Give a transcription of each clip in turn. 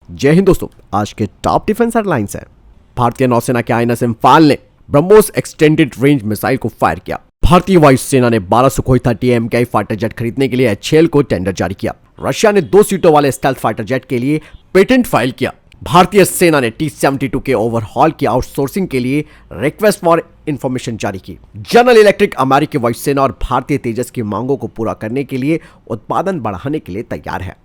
जय हिंद दोस्तों, आज के टॉप डिफेंस हेडलाइंस है। भारतीय नौसेना के आईएनएस इम्फाल ने ब्रह्मोस एक्सटेंडेड रेंज मिसाइल को फायर किया। भारतीय वायुसेना ने 12 सुखोई 30 MKI फाइटर जेट खरीदने के लिए HAL को टेंडर जारी किया। रशिया ने 2 सीटों वाले स्टेल्थ फाइटर जेट के लिए पेटेंट फाइल किया। भारतीय सेना ने T-72 के ओवरहॉल की आउटसोर्सिंग के लिए रिक्वेस्ट फॉर इंफॉर्मेशन जारी की। जनरल इलेक्ट्रिक अमेरिकी वायुसेना और भारतीय तेजस की मांगों को पूरा करने के लिए उत्पादन बढ़ाने के लिए तैयार है।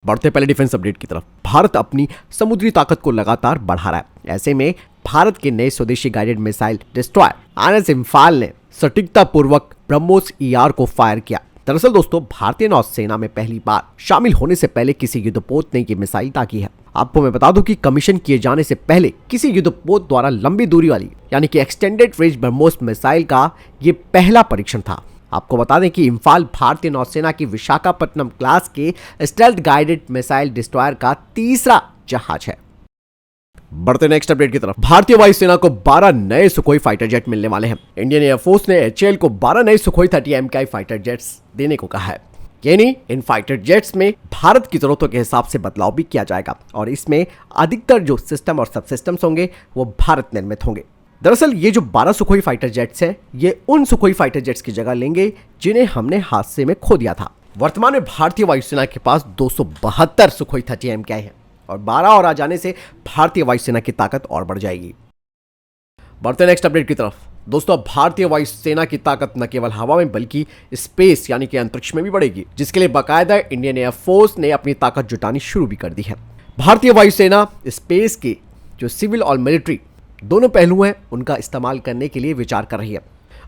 बढ़ते पहले डिफेंस अपडेट की तरफ। भारत अपनी समुद्री ताकत को लगातार बढ़ा रहा है। ऐसे में भारत के नए स्वदेशी guided missile destroyer INS Imphal ने सटीकता पूर्वक ब्रह्मोस ER को फायर किया। दरअसल दोस्तों, भारतीय नौसेना में पहली बार शामिल होने से पहले किसी युद्धपोत ने ये मिसाइल ताकी है। आपको मैं बता दूं कि कमीशन किए जाने से पहले किसी युद्धपोत द्वारा लंबी दूरी वाली यानी कि एक्सटेंडेड रेंज ब्रह्मोस मिसाइल का ये पहला परीक्षण था। आपको बता दें कि इम्फाल भारतीय नौसेना की विशाखापट्टनम क्लास के स्टेल्थ गाइडेड मिसाइल डिस्ट्रॉयर का तीसरा जहाज है। बढ़ते नेक्स्ट अपडेट की तरफ। भारतीय वायुसेना को 12 नए सुखोई फाइटर जेट मिलने वाले हैं। इंडियन एयरफोर्स ने HAL को 12 नए सुखोई 30 MKI फाइटर जेट्स देने को कहा है। यानी इन फाइटर जेट्स में भारत की जरूरतों के हिसाब से बदलाव भी किया जाएगा और इसमें अधिकतर जो सिस्टम और सब सिस्टम्स होंगे वो भारत निर्मित होंगे। दरअसल ये जो 12 सुखोई फाइटर जेट्स हैं, ये उन सुखोई फाइटर जेट्स की जगह लेंगे जिन्हें हमने हादसे में खो दिया था। वर्तमान में भारतीय वायुसेना के पास 272 सुखोई 30 MKI है और 12 और आ जाने से भारतीय वायुसेना की ताकत और बढ़ जाएगी। बढ़ते नेक्स्ट अपडेट की तरफ। दोस्तों, भारतीय वायुसेना की ताकत न केवल हवा में बल्कि स्पेस यानी कि अंतरिक्ष में भी बढ़ेगी, जिसके लिए बाकायदा इंडियन एयरफोर्स ने अपनी ताकत जुटानी शुरू भी कर दी है। भारतीय वायुसेना स्पेस के जो सिविल और मिलिट्री दोनों पहलू हैं, उनका इस्तेमाल करने के लिए विचार कर रही है।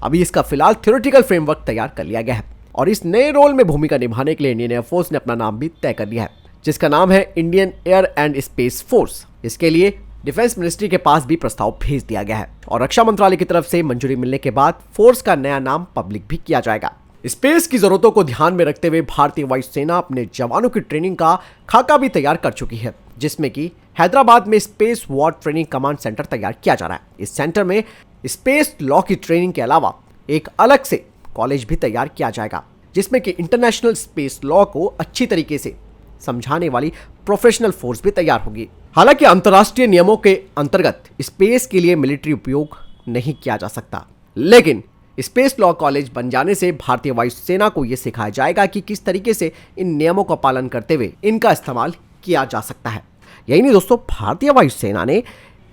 अभी इसका फिलहाल थ्योरेटिकल फ्रेमवर्क तैयार कर लिया गया है और इस नए रोल में भूमिका निभाने के लिए इंडियन एयरफोर्स ने अपना नाम भी तय कर लिया है, जिसका नाम है Indian air and space force. इसके लिए डिफेंस मिनिस्ट्री के पास भी प्रस्ताव भेज दिया गया है और रक्षा मंत्रालय की तरफ से मंजूरी मिलने के बाद फोर्स का नया नाम पब्लिक भी किया जाएगा। स्पेस की जरूरतों को ध्यान में रखते हुए भारतीय वायुसेना अपने जवानों की ट्रेनिंग का खाका भी तैयार कर चुकी है, जिसमें कि हैदराबाद में space war training command centre तैयार किया जा रहा है। इस सेंटर में स्पेस लॉ की ट्रेनिंग के अलावा एक अलग से कॉलेज भी तैयार किया जाएगा, जिसमें कि इंटरनेशनल स्पेस लॉ को अच्छी तरीके से समझाने वाली प्रोफेशनल फोर्स भी तैयार होगी। हालांकि अंतर्राष्ट्रीय नियमों के अंतर्गत स्पेस के लिए मिलिट्री उपयोग नहीं किया जा सकता, लेकिन स्पेस लॉ कॉलेज बन जाने से भारतीय वायुसेना को यह सिखाया जाएगा कि किस तरीके से इन नियमों का पालन करते हुए इनका इस्तेमाल किया जा सकता है। यही नहीं दोस्तों, भारतीय वायुसेना ने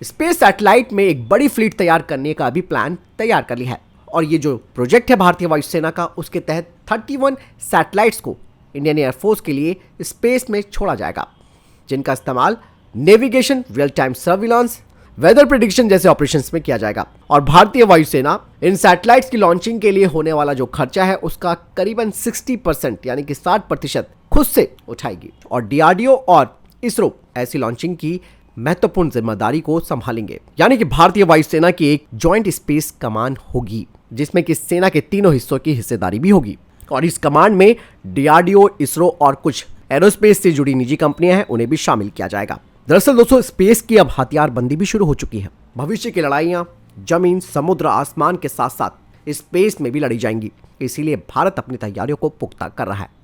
स्पेस सैटेलाइट में एक बड़ी फ्लीट तैयार करने का भी प्लान तैयार कर लिया है और ये जो प्रोजेक्ट है भारतीय वायुसेना का, उसके तहत 31 सैटेलाइट्स को इंडियन एयरफोर्स के लिए स्पेस में छोड़ा जाएगा, जिनका इस्तेमाल navigation, real time surveillance, weather prediction जैसे ऑपरेशंस में किया जाएगा। और भारतीय वायुसेना इन सैटेलाइट्स की लॉन्चिंग के लिए होने वाला जो खर्चा है उसका करीबन 60% यानी कि 60% खुद से उठाएगी और DRDO और इसरो ऐसी लॉन्चिंग की महत्वपूर्ण जिम्मेदारी को संभालेंगे। यानी कि भारतीय वायुसेना की एक जॉइंट स्पेस कमांड होगी, जिसमें कि सेना के तीनों हिस्सों की हिस्सेदारी भी होगी और इस कमांड में DRDO, इसरो और कुछ एरोस्पेस से जुड़ी निजी कंपनियां हैं, उन्हें भी शामिल किया जाएगा। दरअसल दोस्तों, स्पेस की अब हथियारबंदी भी शुरू हो चुकी है। भविष्य की लड़ाइयां जमीन, समुद्र, आसमान के साथ साथ स्पेस में भी लड़ी जाएंगी, इसीलिए भारत अपनी तैयारियों को पुख्ता कर रहा है।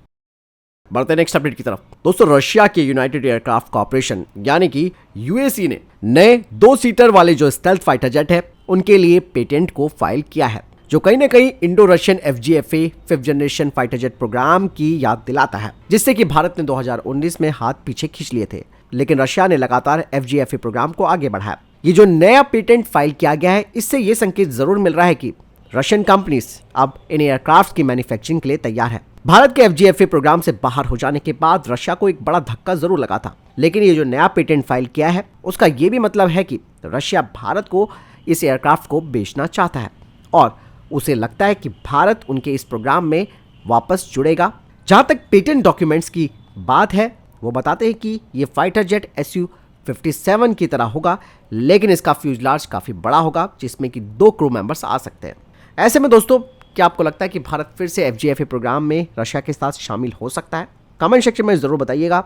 बढ़ते नेक्स्ट अपडेट की तरफ। दोस्तों, रशिया के यूनाइटेड एयरक्राफ्ट कॉर्पोरेशन यानी कि UAC ने नए 2 सीटर वाले जो स्टेल्थ फाइटर जेट है उनके लिए पेटेंट को फाइल किया है, जो कहीं ना कहीं Indo Russian FGFA 5th generation fighter jet programme की याद दिलाता है, जिससे कि भारत ने 2019 में हाथ पीछे खींच लिए थे, लेकिन रशिया ने लगातार FGFA प्रोग्राम को आगे बढ़ाया। ये जो नया पेटेंट फाइल किया गया है, इससे ये संकेत जरूर मिल रहा है कि रशियन कंपनीज अब इन एयरक्राफ्ट की मैन्युफैक्चरिंग के लिए तैयार है। भारत के FGFA प्रोग्राम से बाहर हो जाने के बाद रशिया को एक बड़ा धक्का जरूर लगा था, लेकिन ये जो नया पेटेंट फाइल किया है उसका ये भी मतलब है कि रशिया भारत को इस एयरक्राफ्ट को बेचना चाहता है और उसे लगता है कि भारत उनके इस प्रोग्राम में वापस जुड़ेगा। जहां तक पेटेंट डॉक्यूमेंट्स की बात है, वो बताते हैं कि ये फाइटर जेट Su-57 की तरह होगा, लेकिन इसका फ्यूजलाज काफी बड़ा होगा, जिसमें कि 2 क्रू मेंबर्स आ सकते हैं। ऐसे में दोस्तों, क्या आपको लगता है कि भारत फिर से FGFA प्रोग्राम में रशिया के साथ शामिल हो सकता है? कमेंट सेक्शन में जरूर बताइएगा।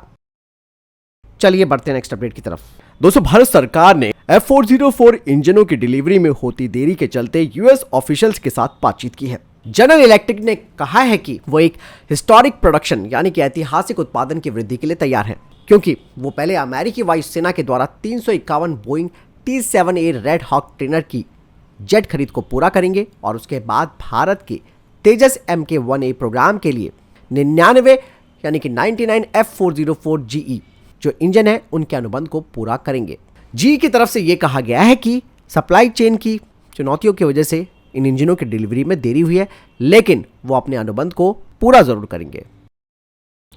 चलिए बढ़ते हैं नेक्स्ट अपडेट की तरफ। दोस्तों, भारत सरकार ने F404 इंजनों की डिलीवरी में होती देरी के चलते US ऑफिशियल्स के साथ बातचीत की है। जनरल इलेक्ट्रिक ने कहा है कि वो एक हिस्टोरिक प्रोडक्शन यानी कि ऐतिहासिक उत्पादन की वृद्धि के लिए तैयार है। क्योंकि वो पहले अमेरिकी वायुसेना के द्वारा 351 Boeing T-7A red hawk trainer की जेट खरीद को पूरा करेंगे और उसके बाद भारत के तेजस Mk-1A प्रोग्राम के लिए 99 यानी कि 99 F404 GE जो इंजन है उनके अनुबंध को पूरा करेंगे। GE की तरफ से यह कहा गया है कि सप्लाई चेन की चुनौतियों की वजह से इन इंजनों की डिलीवरी में देरी हुई है, लेकिन वो अपने अनुबंध को पूरा जरूर करेंगे।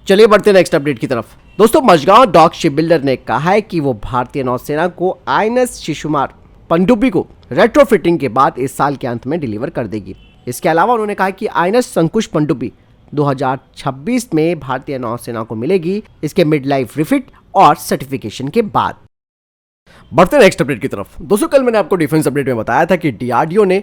चलिए बढ़ते हैं नेक्स्ट अपडेट की तरफ। दोस्तों, मझगांव डॉक शिप बिल्डर ने कहा है कि वो भारतीय नौसेना को INS शिशुमार पनडुब्बी को रेट्रोफिटिंग के बाद इस साल के अंत में डिलीवर कर देगी। इसके अलावा उन्होंने कहा कि INS संकुश पनडुब्बी 2026 में भारतीय नौसेना को मिलेगी, इसके मिड लाइफ रिफिट और सर्टिफिकेशन के बाद। बढ़ते नेक्स्ट अपडेट की तरफ। दोस्तों, कल मैंने आपको डिफेंस अपडेट में बताया था कि DRDO ने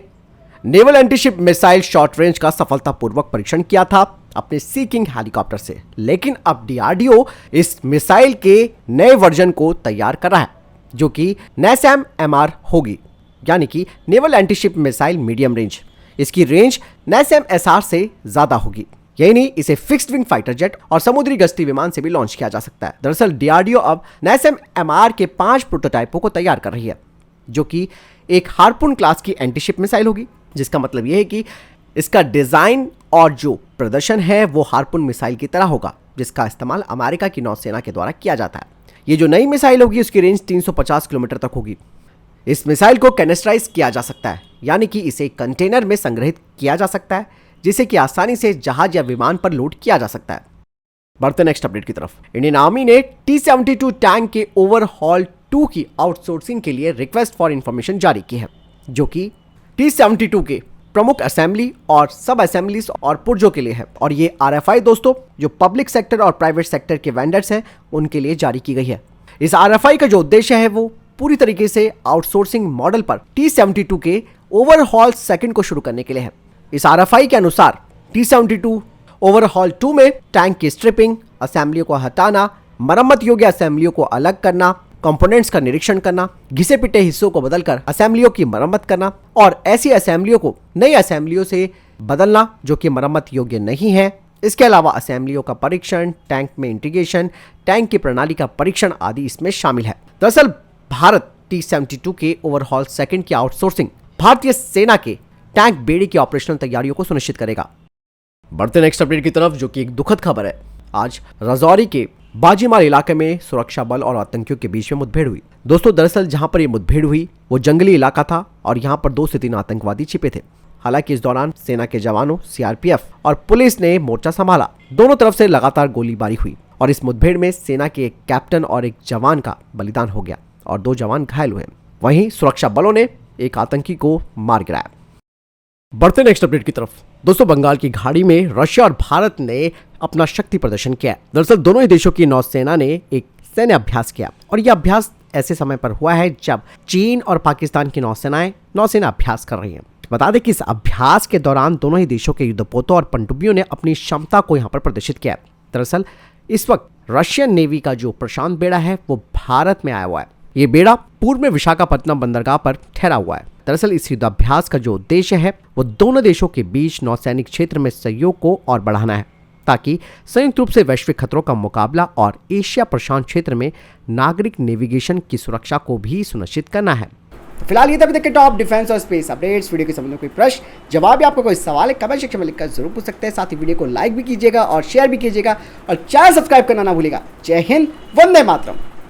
naval antiship missile short range का सफलतापूर्वक परीक्षण किया था अपने सी किंग हेलीकॉप्टर से, लेकिन अब DRDO इस मिसाइल के नए वर्जन को तैयार कर रहा है जो कि NASAM MR होगी, यानी कि naval antiship missile medium range. इसकी रेंज NASAM SR से ज्यादा होगी। यही नहीं, इसे फिक्स्ड विंग फाइटर जेट और समुद्री गश्ती विमान से भी लॉन्च किया जा सकता है। दरअसल DRDO अब NASAM MR के 5 प्रोटोटाइपों को तैयार कर रही है जो कि एक हार्पून क्लास की एंटीशिप मिसाइल होगी, जिसका मतलब यह है कि इसका डिजाइन और जो प्रदर्शन है वो हार्पून मिसाइल की तरह होगा, जिसका इस्तेमाल अमेरिका की नौसेना के द्वारा किया जाता है। ये जो नई मिसाइल होगी उसकी रेंज 350 किलोमीटर तक होगी। इस मिसाइल को कैनेस्टराइज किया जा सकता है, यानी कि इसे कंटेनर में संग्रहित किया जा सकता है, जिसे कि आसानी से जहाज या विमान पर लोड किया जा सकता है। बढ़ते नेक्स्ट अपडेट की तरफ। इंडियन आर्मी ने T-72 टैंक के ओवरहॉल 2 की आउटसोर्सिंग के लिए रिक्वेस्ट फॉर इंफॉर्मेशन जारी की है, जो कि T-72 के प्रमुख असेंबली और सब असेंबलीज और पुर्जों के लिए है। और ये RFI दोस्तों जो पब्लिक सेक्टर और प्राइवेट सेक्टर के वेंडर्स हैं उनके लिए जारी की गई है। इस RFI का जो उद्देश्य है वो पूरी तरीके से आउटसोर्सिंग मॉडल पर T-72 के ओवरहॉल सेकंड को शुरू करने के लिए है। इस RFI के अनुसार T-72 ओवरहॉल 2 में टैंक की स्ट्रिपिंग, असेंबलियों को हटाना, मरम्मत योग्य असेंबलियों को अलग करना, कंपोनेंट्स का निरीक्षण करना, घिसे पिटे हिस्सों को बदलकर असेंबलियों की मरम्मत करना और ऐसी असेंबलियों को नई असेंबलियों से बदलना जो कि मरम्मत योग्य नहीं है। इसके अलावा असेंबलियों का परीक्षण, टैंक में इंटीग्रेशन, टैंक की प्रणाली का परीक्षण आदि इसमें शामिल है। दरअसल भारत T-72 के ओवरहॉल सेकंड की आउटसोर्सिंग भारतीय सेना के टैंक बेड़ी की ऑपरेशनल तैयारियों को सुनिश्चित करेगा। बढ़ते नेक्स्ट अपडेट की तरफ, जो कि एक दुखद खबर है। आज राजौरी के बाजीमार इलाके में सुरक्षा बल और आतंकियों के बीच में मुठभेड़ हुई। दोस्तों, दरअसल जहां पर यह मुठभेड़ हुई वो जंगली इलाका था और यहां पर 2 से 3 आतंकवादी छिपे थे। हालांकि इस दौरान सेना के जवानों, CRPF और पुलिस ने मोर्चा संभाला। दोनों तरफ से लगातार गोलीबारी हुई और इस मुठभेड़ में सेना के एक कैप्टन और एक जवान का बलिदान हो गया और 2 जवान घायल हुए। वहीं सुरक्षा बलों ने एक आतंकी को मार गिराया। बढ़ते नेक्स्ट अपडेट की तरफ। दोस्तों, बंगाल की खाड़ी में रशिया और भारत ने अपना शक्ति प्रदर्शन किया। दरअसल दोनों ही देशों की नौसेना ने एक सैन्य अभ्यास किया और यह अभ्यास ऐसे समय पर हुआ है जब चीन और पाकिस्तान की नौसेना अभ्यास कर रही है। बता दें कि इस अभ्यास के दौरान दोनों ही देशों के युद्धपोतों और पनडुब्बियों ने अपनी क्षमता को यहाँ पर प्रदर्शित किया। दरअसल इस वक्त रशियन नेवी का जो प्रशांत बेड़ा है वो भारत में आया हुआ है। ये बेड़ा पूर्व में विशाखापत्तनम बंदरगाह पर ठहरा हुआ है। दरअसल इस युद्धाभ्यास का जो उद्देश्य है वो दोनों देशों के बीच नौसैनिक क्षेत्र में सहयोग को और बढ़ाना है, ताकि संयुक्त रूप से वैश्विक खतरों का मुकाबला और एशिया प्रशांत क्षेत्र में नागरिक नेविगेशन की सुरक्षा को भी सुनिश्चित करना है। फिलहाल ये तक के टॉप डिफेंस और स्पेस अपडेट्स। वीडियो के संबंध में कोई प्रश्न, जवाब या आपको कोई सवाल है कमेंट सेक्शन में लिखकर जरूर पूछ सकते हैं। साथ ही वीडियो को लाइक भी कीजिएगा और शेयर भी कीजिएगा और चैनल सब्सक्राइब करना ना भूलिएगा। जय हिंद, वंदे मातरम।